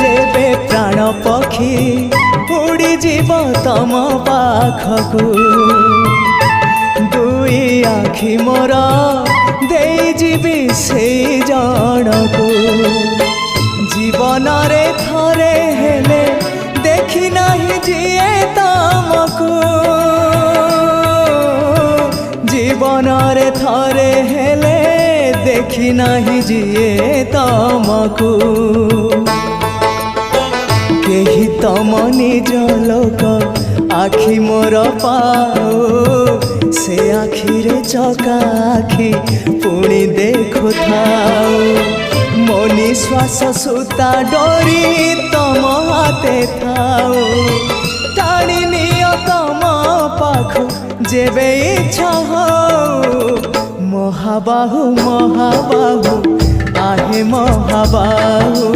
जेबे प्राण पक्षी उड़ी जीव तम पाखकू दुई आखि मोर दे जीवी से जनकू जीवन रे थरे हेले देखी नहीं जिए तमकू जीवन रे थरे हेले देखी नहीं जिए तमकू केही तम निज लोक आखि मोर पाओ से आखिरे चका आखि पुणी देखु थाओ मो निश्वास सुता डोरी तम हाथे थाओ टाणी नियो तम पाखु जेबे इच्छा हो महाबाहु महाबाहु आहे महाबाहु